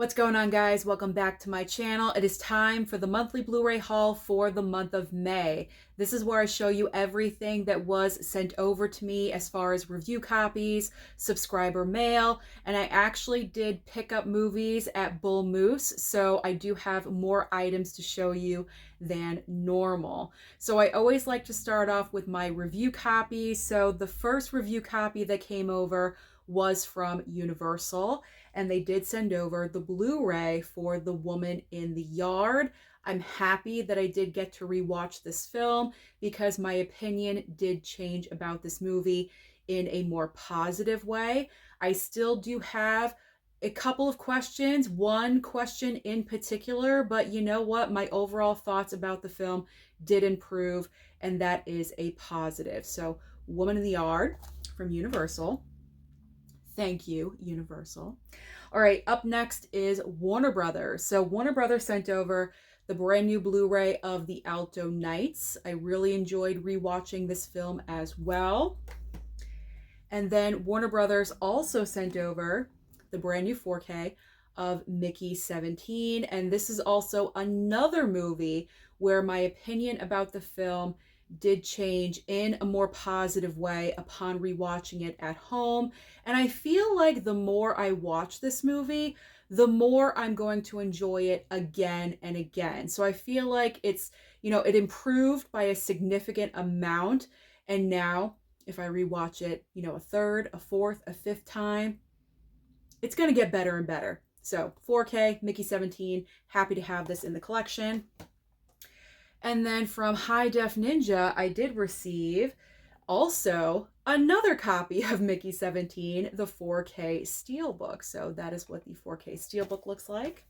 What's going on, guys? Welcome back to my channel. It is time for the monthly Blu-ray haul for the month of May. This is where I show you everything that was sent over to me as far as review copies, subscriber mail, and I actually did pick up movies at Bullmoose, so I do have more items to show you than normal. So I always like to start off with my review copies. So the first review copy that came over was from Universal, and they did send over the Blu-ray for The Woman in the Yard. I'm happy that I did get to rewatch this film because my opinion did change about this movie in a more positive way. I still do have a couple of questions, one question in particular, but you know what? My overall thoughts about the film did improve, and that is a positive. So, Woman in the Yard from Universal. Thank you, Universal. All right, up next is Warner Brothers. So Warner Brothers sent over the brand new Blu-ray of The Alto Nights. I really enjoyed rewatching this film as well. And then Warner Brothers also sent over the brand new 4K of Mickey 17. And this is also another movie where my opinion about the film did change in a more positive way upon rewatching it at home. And I feel like the more I watch this movie, the more I'm going to enjoy it again and again. So I feel like it's, it improved by a significant amount. And now if I rewatch it, a third, a fourth, a fifth time, it's going to get better and better. So 4K, Mickey 17, happy to have this in the collection. And then from High Def Ninja, I did receive also another copy of Mickey 17, the 4K Steelbook. So that is what the 4K Steelbook looks like.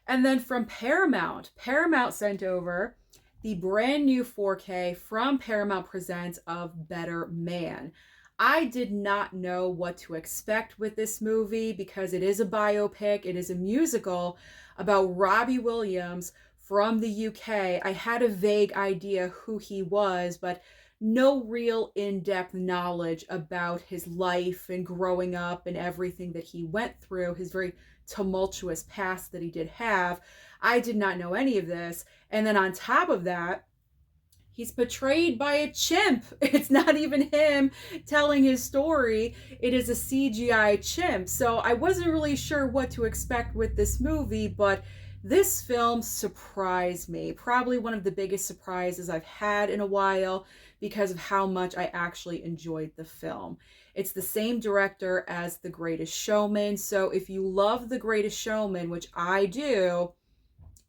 And then from Paramount, Paramount sent over the brand new 4K from Paramount Presents of Better Man. I did not know what to expect with this movie because it is a biopic, it is a musical about Robbie Williams from the UK. I had a vague idea who he was, but no real in-depth knowledge about his life and growing up and everything that he went through, his very tumultuous past that he did have. I did not know any of this. And then on top of that, he's portrayed by a chimp. It's not even him telling his story. It is a CGI chimp. So I wasn't really sure what to expect with this movie, but this film surprised me. Probably one of the biggest surprises I've had in a while because of how much I actually enjoyed the film. It's the same director as The Greatest Showman. So if you love The Greatest Showman, which I do,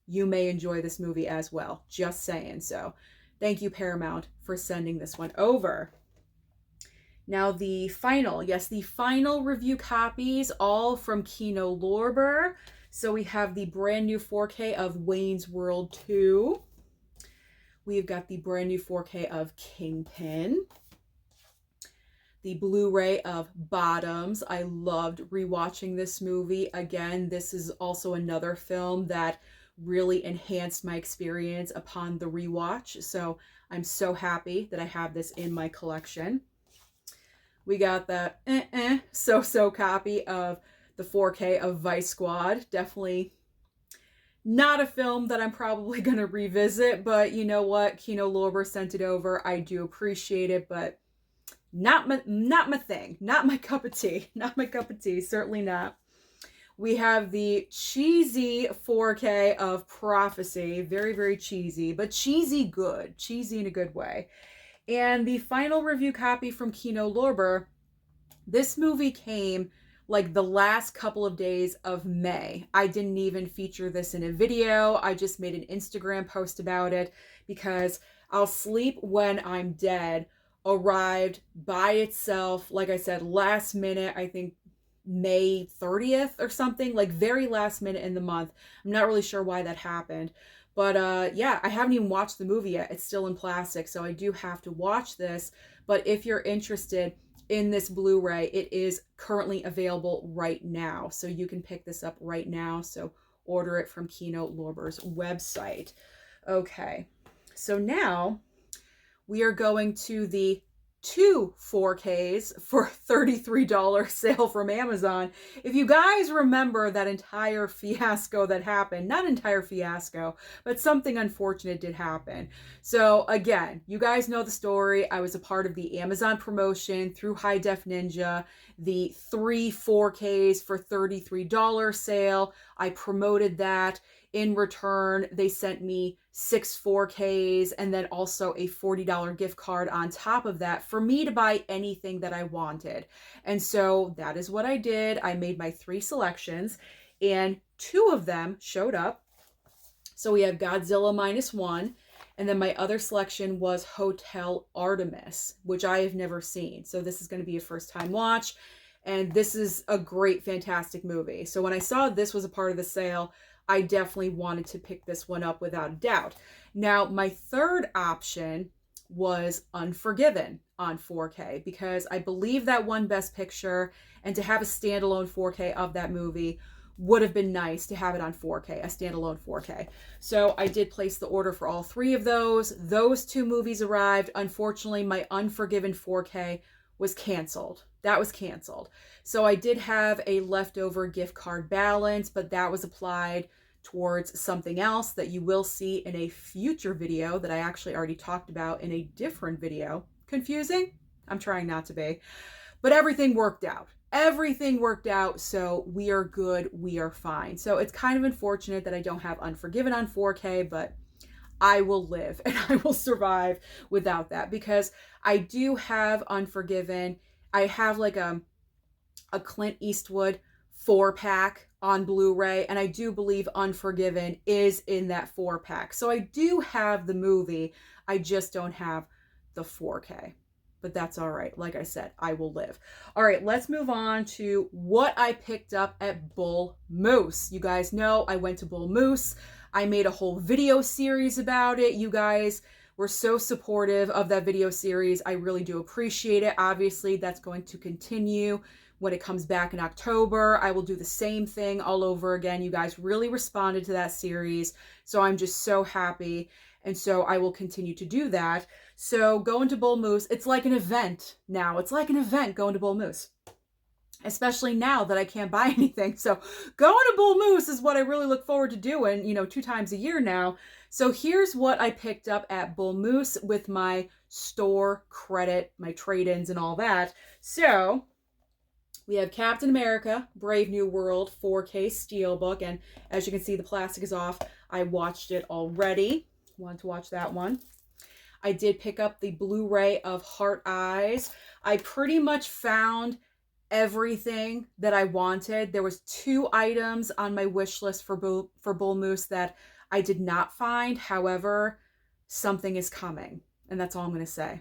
you may enjoy this movie as well. Just saying. So thank you, Paramount, for sending this one over. Now the final review copies, all from Kino Lorber. So we have the brand new 4K of Wayne's World 2. We've got the brand new 4K of Kingpin. The Blu-ray of Bottoms. I loved rewatching this movie. Again, this is also another film that really enhanced my experience upon the rewatch. So I'm so happy that I have this in my collection. We got the so-so copy of the 4K of Vice Squad. Definitely not a film that I'm probably going to revisit, but you know what? Kino Lorber sent it over. I do appreciate it, but not my thing. Not my cup of tea. Not my cup of tea. Certainly not. We have the cheesy 4K of Prophecy. Very, very cheesy, but cheesy good. Cheesy in a good way. And the final review copy from Kino Lorber. This movie came like the last couple of days of May. I didn't even feature this in a video. I just made an Instagram post about it because I'll Sleep When I'm Dead arrived by itself, like I said, last minute, I think May 30th or something, like very last minute in the month. I'm not really sure why that happened. But yeah, I haven't even watched the movie yet. It's still in plastic, so I do have to watch this. But if you're interested in this Blu-ray, it is currently available right now. So you can pick this up right now. So order it from Kino Lorber's website. Okay, so now we are going to the two 4Ks for $33 sale from Amazon. If you guys remember that entire fiasco that happened, not entire fiasco, but something unfortunate did happen. So again, you guys know the story. I was a part of the Amazon promotion through High Def Ninja, the 3 4Ks for $33 sale. I promoted that. In return, they sent me 6 4Ks and then also a $40 gift card on top of that for me to buy anything that I wanted. And so that is what I did. I made my 3 selections and 2 of them showed up. So we have Godzilla -1, and then my other selection was Hotel Artemis, which I have never seen. So this is going to be a first time watch. And this is a great, fantastic movie. So when I saw this was a part of the sale, I definitely wanted to pick this one up without a doubt. Now, my third option was Unforgiven on 4K because I believe that won Best Picture, and to have a standalone 4K of that movie would have been nice to have it on 4K, a standalone 4K. So I did place the order for all 3 of those. Those 2 movies arrived. Unfortunately, my Unforgiven 4K was canceled. That was canceled. So I did have a leftover gift card balance, but that was applied towards something else that you will see in a future video that I actually already talked about in a different video. Confusing? I'm trying not to be. But everything worked out. Everything worked out, so we are good, we are fine. So it's kind of unfortunate that I don't have Unforgiven on 4K, but I will live and I will survive without that because I do have Unforgiven. I have like a Clint Eastwood 4-pack on Blu-ray, and I do believe Unforgiven is in that 4-pack. So I do have the movie, I just don't have the 4K. But that's all right. Like I said, I will live. All right, let's move on to what I picked up at Bullmoose. You guys know I went to Bullmoose. I made a whole video series about it. You guys were so supportive of that video series. I really do appreciate it. Obviously, that's going to continue when it comes back in October. I will do the same thing all over again. You guys really responded to that series, so I'm just so happy. And so I will continue to do that. So going to Bullmoose, it's like an event now. It's like an event going to Bullmoose, especially now that I can't buy anything. So going to Bullmoose is what I really look forward to doing, 2 times a year now. So here's what I picked up at Bullmoose with my store credit, my trade-ins and all that. So we have Captain America, Brave New World 4K Steelbook. And as you can see, the plastic is off. I watched it already. Want to watch that one. I did pick up the Blu-ray of Heart Eyes. I pretty much found everything that I wanted. There was 2 items on my wish list for Bullmoose that I did not find. However, something is coming, and that's all I'm going to say.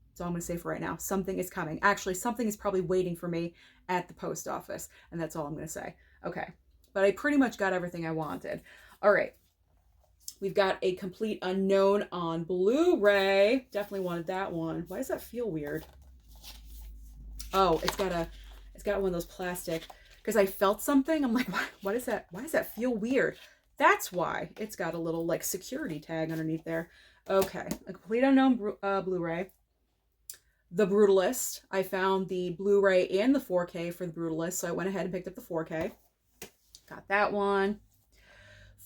That's all I'm going to say for right now. Something is coming. Actually, something is probably waiting for me at the post office, and that's all I'm going to say. Okay, but I pretty much got everything I wanted. All right. We've got A Complete Unknown on Blu-ray. Definitely wanted that one. Why does that feel weird? Oh, it's got one of those plastic, because I felt something. I'm like, what is that? Why does that feel weird? That's why. It's got a little like security tag underneath there. Okay, A Complete Unknown Blu-ray. The Brutalist. I found the Blu-ray and the 4K for The Brutalist, so I went ahead and picked up the 4K. Got that one.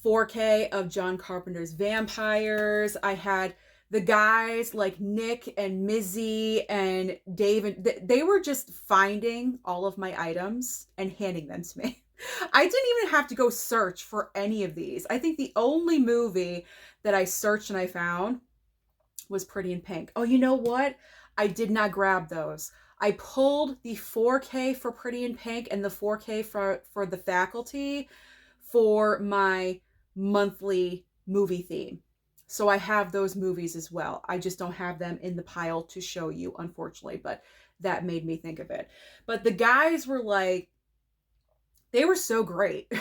4K of John Carpenter's Vampires. I had the guys like Nick and Mizzy and Dave, they were just finding all of my items and handing them to me. I didn't even have to go search for any of these. I think the only movie that I searched and I found was Pretty in Pink. Oh, you know what? I did not grab those. I pulled the 4K for Pretty in Pink and the 4K for The Faculty for my monthly movie theme. So I have those movies as well. I just don't have them in the pile to show you, unfortunately, but that made me think of it. But the guys were like, they were so great.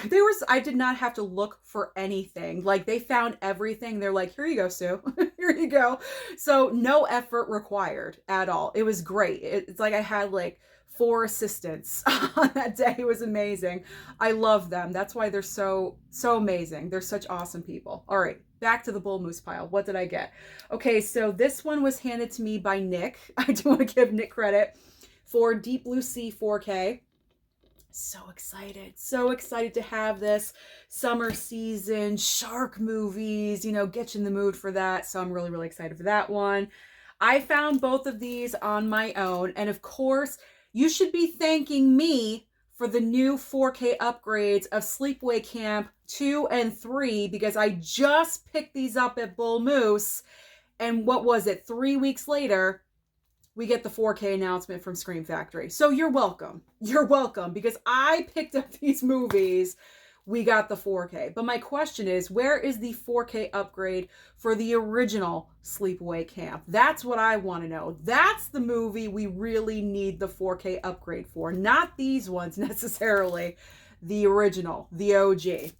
I did not have to look for anything. Like, they found everything. They're like, here you go, Sue. Here you go. So no effort required at all. It was great. It's like I had like 4 assistants on that day. It was amazing. I love them. That's why they're so amazing. They're such awesome people. All right, back to the Bullmoose pile. What did I get? Okay, so this one was handed to me by Nick. I do want to give Nick credit for Deep Blue Sea 4K. So excited to have this summer season, shark movies, you know, get you in the mood for that. So I'm really, really excited for that one. I found both of these on my own. And of course, you should be thanking me for the new 4K upgrades of Sleepaway Camp 2 and 3 because I just picked these up at Bullmoose. And what was it? 3 weeks later, we get the 4K announcement from Scream Factory. So you're welcome. You're welcome because I picked up these movies. We got the 4K. But my question is, where is the 4K upgrade for the original Sleepaway Camp? That's what I want to know. That's the movie we really need the 4K upgrade for. Not these ones necessarily. The original, the OG.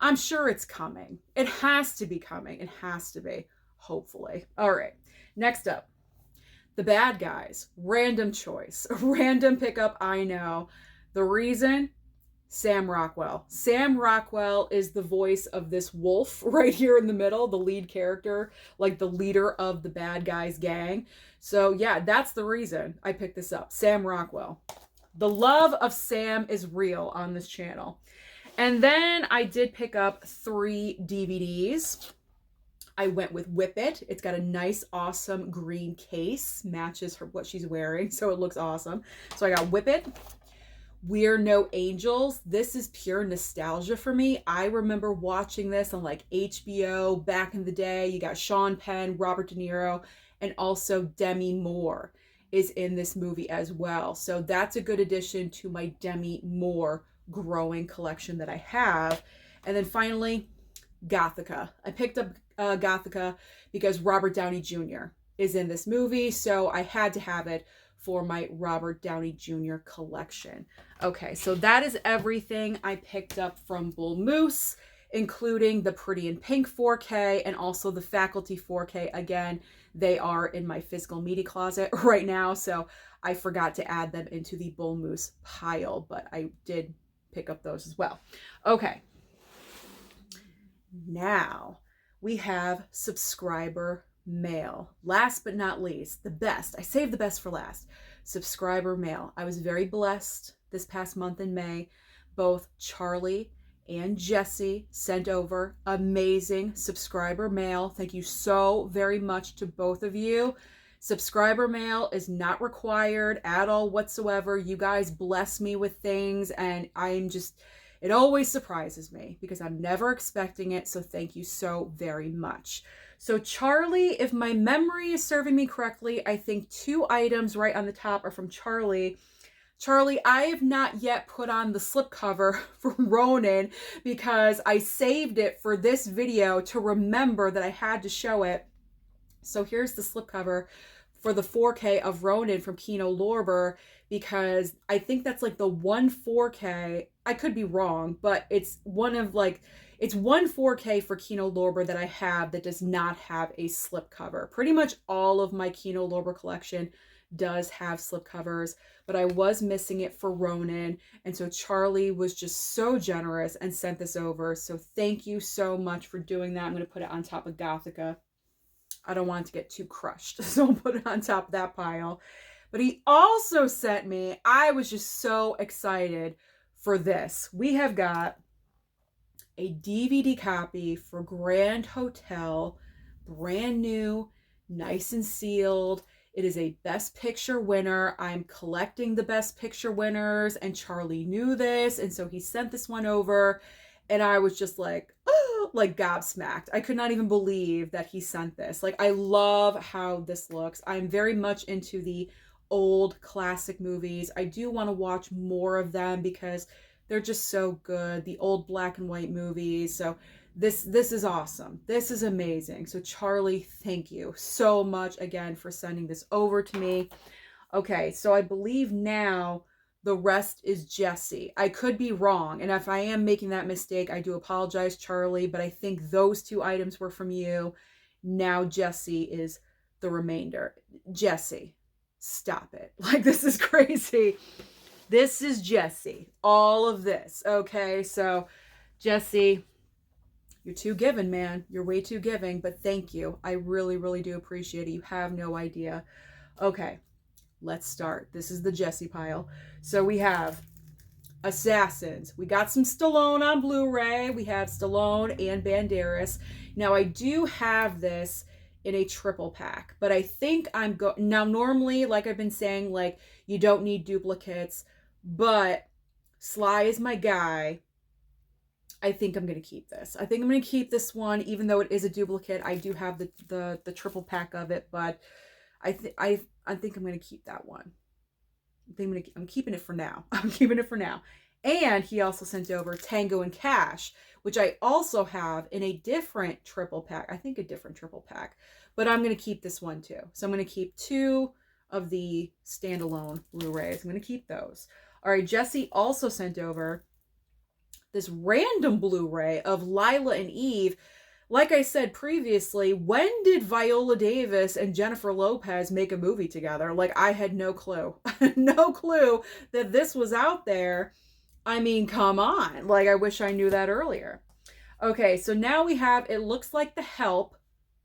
I'm sure it's coming. It has to be coming. It has to be. Hopefully. All right. Next up. The Bad Guys. Random choice. Random pickup, I know. The reason? Sam Rockwell. Sam Rockwell is the voice of this wolf right here in the middle, the lead character, like the leader of the Bad Guys gang. So yeah, that's the reason I picked this up. Sam Rockwell. The love of Sam is real on this channel. And then I did pick up 3 DVDs. I went with Whip It. It's got a nice, awesome green case. Matches what she's wearing, so it looks awesome. So I got Whip It. We're No Angels. This is pure nostalgia for me. I remember watching this on like HBO back in the day. You got Sean Penn, Robert De Niro, and also Demi Moore is in this movie as well. So that's a good addition to my Demi Moore growing collection that I have. And then finally, Gothica. I picked up Gothica because Robert Downey Jr. is in this movie, so I had to have it for my Robert Downey Jr. collection. Okay, so that is everything I picked up from Bullmoose, including the Pretty in Pink 4K and also the Faculty 4K. Again, they are in my physical media closet right now, so I forgot to add them into the Bullmoose pile, but I did pick up those as well. Okay. Now we have subscriber mail. Last but not least, the best. I saved the best for last. Subscriber mail. I was very blessed this past month in May. Both Charlie and Jesse sent over amazing subscriber mail. Thank you so very much to both of you. Subscriber mail is not required at all whatsoever. You guys bless me with things and I'm just... It always surprises me because I'm never expecting it. So thank you so very much. So Charlie, if my memory is serving me correctly, I think 2 items right on the top are from Charlie. Charlie, I have not yet put on the slipcover for Ronin because I saved it for this video to remember that I had to show it. So here's the slipcover for the 4K of Ronin from Kino Lorber, because I think that's like the one 4K, I could be wrong, but it's one 4K for Kino Lorber that I have that does not have a slipcover. Pretty much all of my Kino Lorber collection does have slipcovers, but I was missing it for Ronin, and so Charlie was just so generous and sent this over, so thank you so much for doing that. I'm going to put it on top of Gothica. I don't want it to get too crushed, so I'll put it on top of that pile. But he also sent me, I was just so excited for this. We have got a DVD copy for Grand Hotel, brand new, nice and sealed. It is a Best Picture winner. I'm collecting the Best Picture winners, and Charlie knew this, and so he sent this one over, and I was just like, oh, like gobsmacked. I could not even believe that he sent this. Like, I love how this looks. I'm very much into the old classic movies. I do want to watch more of them because they're just so good. The old black and white movies. So this is awesome. This is amazing. So Charlie, thank you so much again for sending this over to me. Okay, so I believe now the rest is Jesse. I could be wrong, and if I am making that mistake, I do apologize, Charlie, but I think those 2 items were from you. Now Jesse is the remainder. Jesse, stop it. Like, this is crazy. This is Jesse. All of this, okay? So, Jesse, You're too giving, man. You're way too giving, but thank you. I really, really do appreciate it. You have no idea. Okay, let's start. This is the Jesse pile. So we have Assassins. We got some Stallone on Blu-ray. We have Stallone and Banderas. Now, I do have this in a triple pack, but I think now normally, like I've been saying, like, you don't need duplicates, but Sly is my guy. I think I'm going to keep this. I think I'm going to keep this one, even though it is a duplicate. I do have the triple pack of it, but I think I'm going to keep that one. I'm keeping it for now. I'm keeping it for now. And he also sent over Tango and Cash, which I also have in a different triple pack. I think a different triple pack. But I'm going to keep this one too. So I'm going to keep 2 of the standalone Blu-rays. I'm going to keep those. All right, Jesse also sent over this random Blu-ray of Lila and Eve. Like I said previously, when did Viola Davis and Jennifer Lopez make a movie together? Like, I had no clue. No clue that this was out there. I mean, come on. Like, I wish I knew that earlier. Okay, so now we have, it looks like The Help,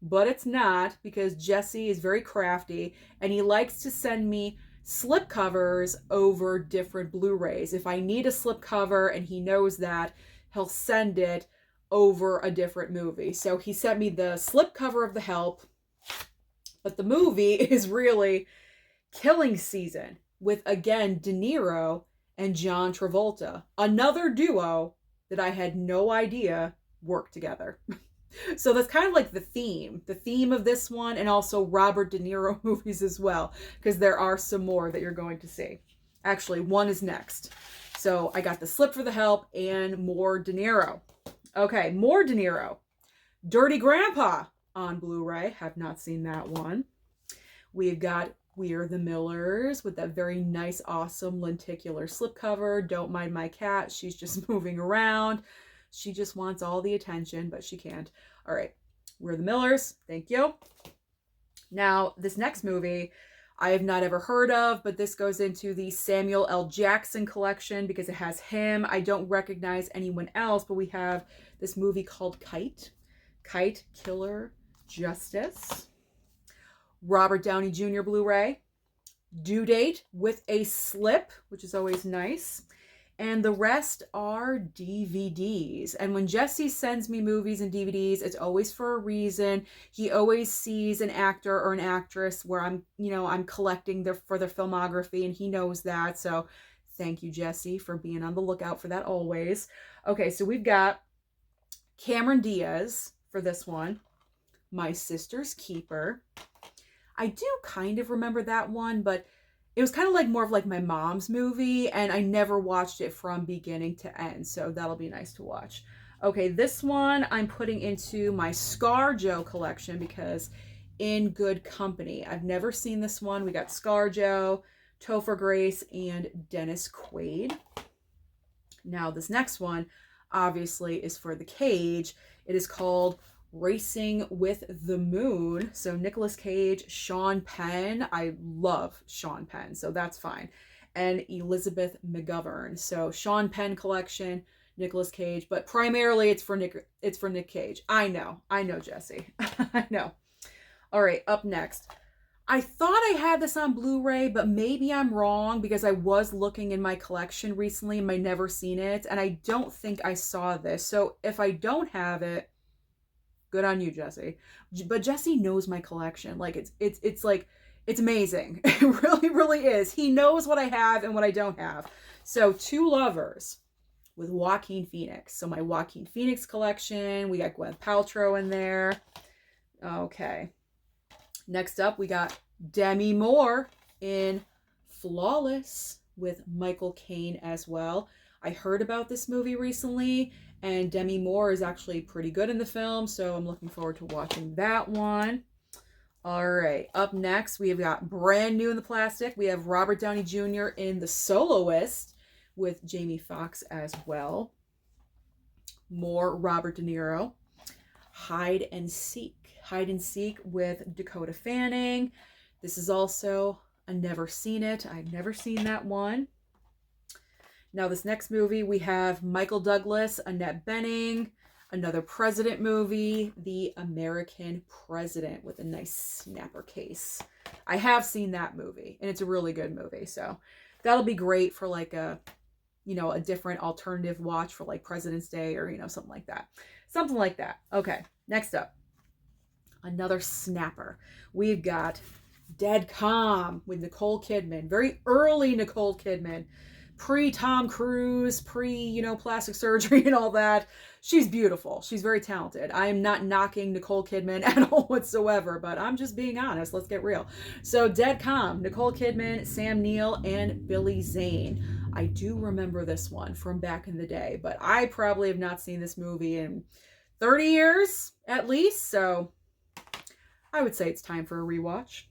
but it's not, because Jesse is very crafty and he likes to send me slipcovers over different Blu-rays. If I need a slipcover and he knows that, he'll send it over a different movie. So he sent me the slipcover of The Help, but the movie is really Killing Season with, again, De Niro and John Travolta. Another duo that I had no idea worked together. So that's kind of like the theme of this one, and also Robert De Niro movies as well, because there are some more that you're going to see. Actually, one is next. So I got the slip for The Help and more De Niro. Okay, more De Niro. Dirty Grandpa on Blu-ray. Have not seen that one. We've got We're the Millers with that very nice, awesome lenticular slipcover. Don't mind my cat. She's just moving around. She just wants all the attention, but she can't. All right. We're the Millers. Thank you. Now, this next movie I have not ever heard of, but this goes into the Samuel L. Jackson collection because it has him. I don't recognize anyone else, but we have this movie called Kite. Kite, Killer, Justice. Robert Downey Jr. Blu-ray. Due Date with a slip, which is always nice. And the rest are DVDs. And when Jesse sends me movies and DVDs, it's always for a reason. He always sees an actor or an actress where I'm collecting for their filmography, and he knows that. So thank you, Jesse, for being on the lookout for that always. Okay, so we've got Cameron Diaz for this one. My Sister's Keeper. I do kind of remember that one, but it was kind of like more of like my mom's movie, and I never watched it from beginning to end, so that'll be nice to watch. Okay, this one I'm putting into my ScarJo collection because In Good Company. I've never seen this one. We got ScarJo, Topher Grace, and Dennis Quaid. Now, this next one obviously is for the Cage. It is called Racing with the Moon. So Nicolas Cage, Sean Penn. I love Sean Penn, so that's fine. And Elizabeth McGovern. So Sean Penn collection, Nicolas Cage, but primarily it's for Nick Cage. I know, Jesse. I know. All right, up next. I thought I had this on Blu-ray, but maybe I'm wrong because I was looking in my collection recently and I never seen it, and I don't think I saw this. So if I don't have it, good on you, Jesse. But Jesse knows my collection. Like, it's like, it's amazing. It really, really is. He knows what I have and what I don't have. So Two Lovers with Joaquin Phoenix. So my Joaquin Phoenix collection. We got Gwyneth Paltrow in there. Okay. Next up, we got Demi Moore in Flawless with Michael Caine as well. I heard about this movie recently, and Demi Moore is actually pretty good in the film, so I'm looking forward to watching that one. All right, up next, we have got brand new in the plastic. We have Robert Downey Jr. in The Soloist with Jamie Foxx as well. More Robert De Niro. Hide and Seek. Hide and Seek with Dakota Fanning. This is also a never seen it. I've never seen that one. Now, this next movie, we have Michael Douglas, Annette Bening. Another president movie, The American President, with a nice snapper case. I have seen that movie, and it's a really good movie. So that'll be great for like a, a different alternative watch for like President's Day or, something like that. Something like that. Okay, next up. Another snapper. We've got Dead Calm with Nicole Kidman. Very early Nicole Kidman. Pre-Tom Cruise, plastic surgery and all that. She's beautiful. She's very talented. I am not knocking Nicole Kidman at all whatsoever, but I'm just being honest. Let's get real. So Dead Calm, Nicole Kidman, Sam Neill, and Billy Zane. I do remember this one from back in the day, but I probably have not seen this movie in 30 years at least, so I would say it's time for a rewatch.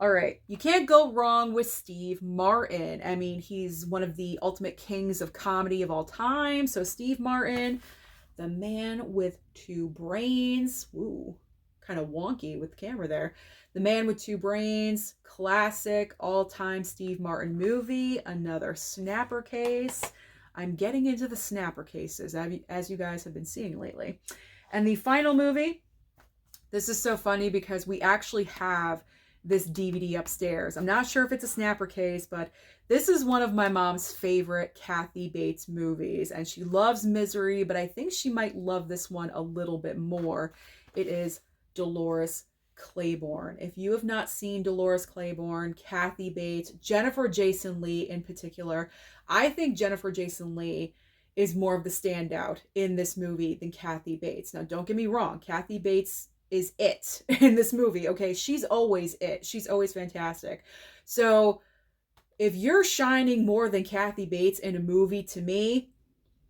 All right, you can't go wrong with Steve Martin. I mean, he's one of the ultimate kings of comedy of all time. So Steve Martin, the man with two brains. Ooh, kind of wonky with the camera there. The Man with Two Brains, classic all-time Steve Martin movie. Another snapper case. I'm getting into the snapper cases, as you guys have been seeing lately. And the final movie, this is so funny because we actually have this DVD upstairs. I'm not sure if it's a snapper case, but this is one of my mom's favorite Kathy Bates movies, and she loves Misery, but I think she might love this one a little bit more. It is Dolores Claiborne. If you have not seen Dolores Claiborne, Kathy Bates, Jennifer Jason Leigh in particular, I think Jennifer Jason Leigh is more of the standout in this movie than Kathy Bates. Now, don't get me wrong, Kathy Bates is it in this movie, okay? She's always it. She's always fantastic. So if you're shining more than Kathy Bates in a movie, to me,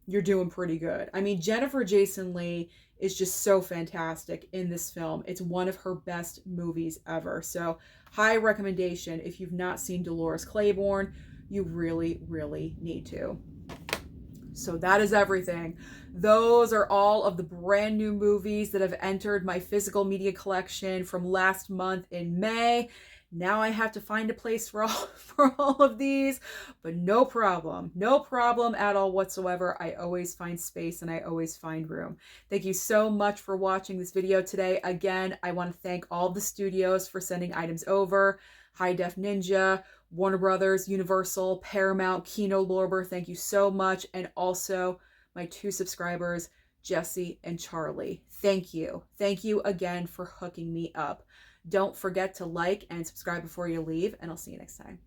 you're doing pretty good. I mean, Jennifer Jason Leigh is just so fantastic in this film. It's one of her best movies ever. So high recommendation. If you've not seen Dolores Claiborne, you really, really need to. So that is everything. Those are all of the brand new movies that have entered my physical media collection from last month in May. Now I have to find a place for all of these, but no problem at all whatsoever. I always find space and I always find room. Thank you so much for watching this video today. Again, I want to thank all the studios for sending items over. High Def Ninja, Warner Brothers, Universal, Paramount, Kino Lorber, thank you so much. And also my 2 subscribers, Jesse and Charlie. Thank you. Thank you again for hooking me up. Don't forget to like and subscribe before you leave, and I'll see you next time.